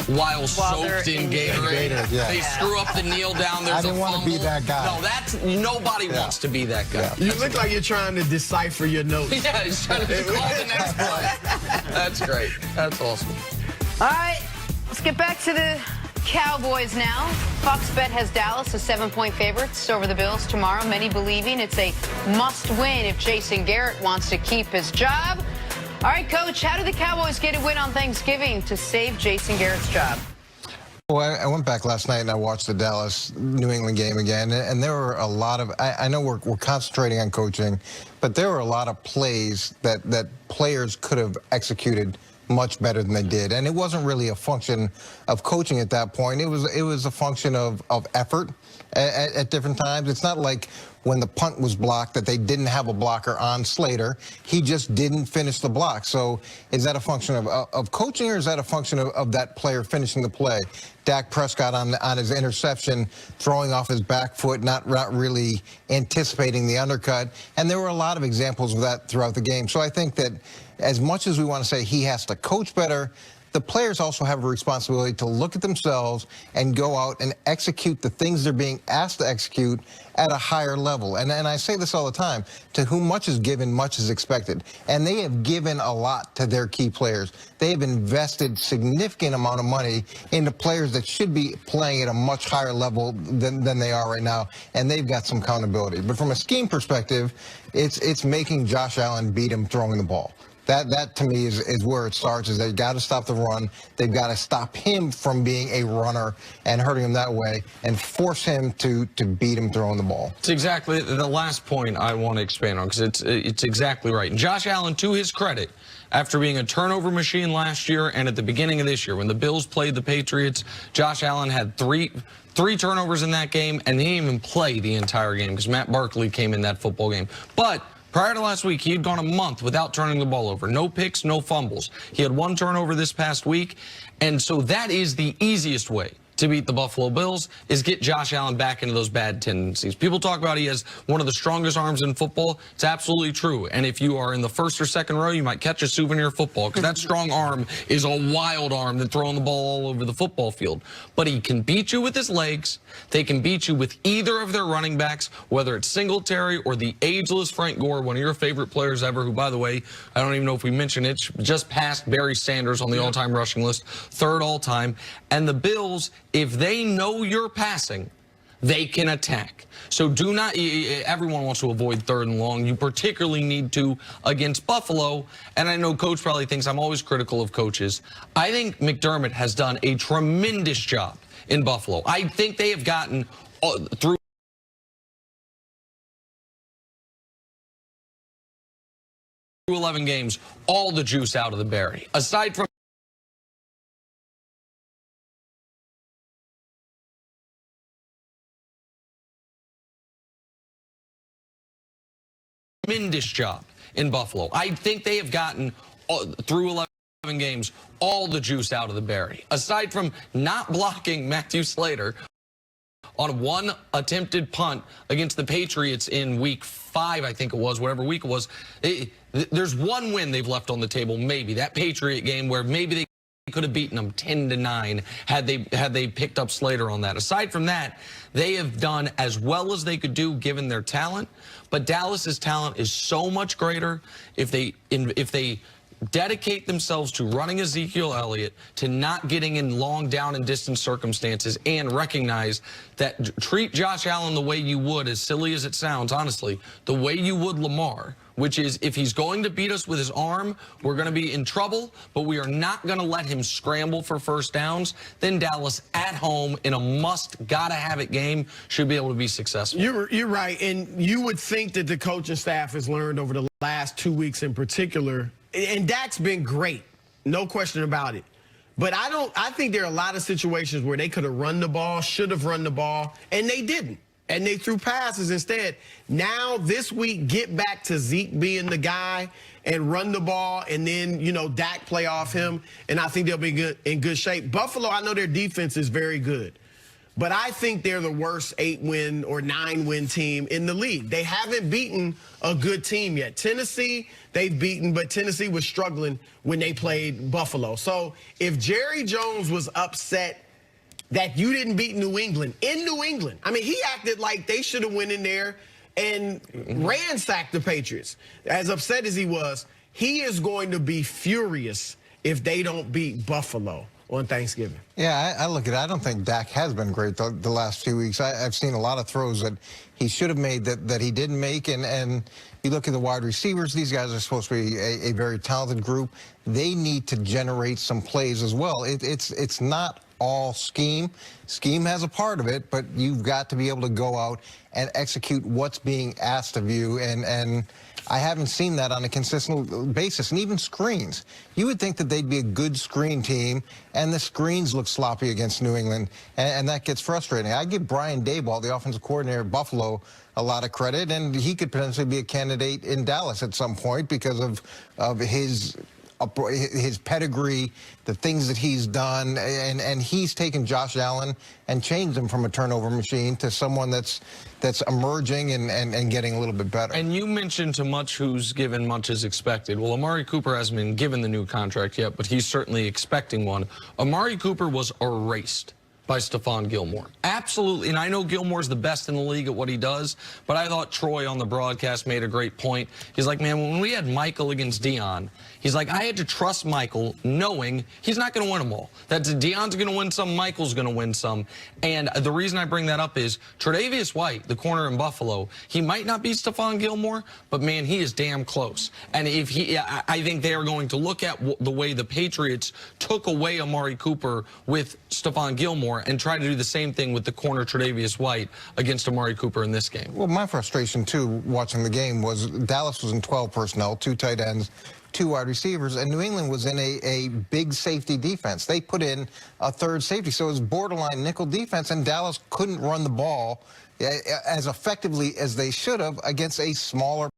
while soaked in Gatorade. Yeah. They screw up the kneel down. There's I didn't want to be that guy. No, nobody wants to be that guy. You look like you're trying to decipher your notes. Yeah, he's trying to call the next play. That's great. That's awesome. All right, let's get back to the Cowboys now. Fox Bet has Dallas as 7-point favorites over the Bills tomorrow. Many believing it's a must-win if Jason Garrett wants to keep his job. All right, Coach, how did the Cowboys get a win on Thanksgiving to save Jason Garrett's job? Well, I went back last night and I watched the Dallas-New England game again, and there were a lot of, I know we're concentrating on coaching, but there were a lot of plays that players could have executed much better than they did. And it wasn't really a function of coaching at that point. It was a function of effort at different times. It's not like when the punt was blocked that they didn't have a blocker on Slater. He just didn't finish the block. So is that a function of coaching, or is that a function of that player finishing the play? Dak Prescott on his interception, throwing off his back foot, not really anticipating the undercut. And there were a lot of examples of that throughout the game. So I think that as much as we want to say he has to coach better, the players also have a responsibility to look at themselves and go out and execute the things they're being asked to execute at a higher level. And I say this all the time, to whom much is given, much is expected. And they have given a lot to their key players. They have invested significant amount of money into players that should be playing at a much higher level than they are right now, and they've got some accountability. But from a scheme perspective, it's making Josh Allen beat him throwing the ball. That to me is where it starts, is they've got to stop the run. They've got to stop him from being a runner and hurting him that way, and force him to beat him throwing the ball. It's exactly the last point I want to expand on, because it's exactly right. And Josh Allen, to his credit, after being a turnover machine last year and at the beginning of this year, when the Bills played the Patriots, Josh Allen had three turnovers in that game, and he didn't even play the entire game because Matt Barkley came in that football game. But prior to last week, he had gone a month without turning the ball over. No picks, no fumbles. He had one turnover this past week. And so that is the easiest way to beat the Buffalo Bills, is get Josh Allen back into those bad tendencies. People talk about he has one of the strongest arms in football. It's absolutely true. And if you are in the first or second row, you might catch a souvenir football, because that strong arm is a wild arm than throwing the ball all over the football field. But he can beat you with his legs. They can beat you with either of their running backs, whether it's Singletary or the ageless Frank Gore, one of your favorite players ever, who, by the way, I don't even know if we mentioned it, just passed Barry Sanders on the all-time rushing list, third all-time. And the Bills, if they know you're passing, they can attack. So do not, everyone wants to avoid third and long. You particularly need to against Buffalo. And I know Coach probably thinks I'm always critical of coaches. I think McDermott has done a tremendous job in Buffalo. I think they have gotten through 11 games all the juice out of the berry. Aside from tremendous job in Buffalo. I think they have gotten through 11 games all the juice out of the berry. Aside from not blocking Matthew Slater on one attempted punt against the Patriots in week 5, I think it was, whatever week it was, there's one win they've left on the table, maybe, that Patriot game, where maybe they could have beaten them 10-9 had they picked up Slater on that. Aside from that, they have done as well as they could do given their talent. But Dallas's talent is so much greater if they dedicate themselves to running Ezekiel Elliott, to not getting in long down and distance circumstances, and recognize that treat Josh Allen the way you would, as silly as it sounds, honestly, the way you would Lamar, which is if he's going to beat us with his arm, we're going to be in trouble, but we are not going to let him scramble for first downs. Then Dallas at home in a gotta-have-it game should be able to be successful. You're right, and you would think that the coaching staff has learned over the last 2 weeks in particular, and Dak's been great, no question about it. But I think there are a lot of situations where they could have run the ball, should have run the ball, and they didn't. And they threw passes instead. Now, this week, get back to Zeke being the guy and run the ball, and then, you know, Dak play off him, and I think they'll be in good shape. Buffalo, I know their defense is very good. but I think they're the worst 8-win or 9-win team in the league. They haven't beaten a good team yet. Tennessee, they've beaten, but Tennessee was struggling when they played Buffalo. So if Jerry Jones was upset that you didn't beat New England in New England, I mean, he acted like they should have went in there and ransacked the Patriots. As upset as he was, he is going to be furious if they don't beat Buffalo on Thanksgiving. Yeah, I look at it. I don't think Dak has been great the last few weeks. I've seen a lot of throws that he should have made that he didn't make. And you look at the wide receivers, these guys are supposed to be a very talented group. They need to generate some plays as well. It's not all scheme. Scheme has a part of it, but you've got to be able to go out and execute what's being asked of you. And I haven't seen that on a consistent basis. And even screens. You would think that they'd be a good screen team, and the screens look sloppy against New England, and that gets frustrating. I give Brian Daboll, the offensive coordinator at Buffalo, a lot of credit, and he could potentially be a candidate in Dallas at some point because of his pedigree, the things that he's done, and he's taken Josh Allen and changed him from a turnover machine to someone that's emerging and getting a little bit better. And you mentioned to much who's given much is expected. Well, Amari Cooper hasn't been given the new contract yet, but he's certainly expecting one. Amari Cooper was erased by Stephon Gilmore. Absolutely. And I know Gilmore's the best in the league at what he does, but I thought Troy on the broadcast made a great point. He's like, man, when we had Michael against Deion, he's like, I had to trust Michael knowing he's not going to win them all. That Deion's going to win some, Michael's going to win some. And the reason I bring that up is Tre'Davious White, the corner in Buffalo, he might not be Stephon Gilmore, but man, he is damn close. And if I think they are going to look at the way the Patriots took away Amari Cooper with Stephon Gilmore and try to do the same thing with the corner Tre'Davious White against Amari Cooper in this game. Well, my frustration, too, watching the game was Dallas was in 12 personnel, 2 tight ends, 2 wide receivers, and New England was in a big safety defense. They put in a third safety, so it was borderline nickel defense, and Dallas couldn't run the ball as effectively as they should have against a smaller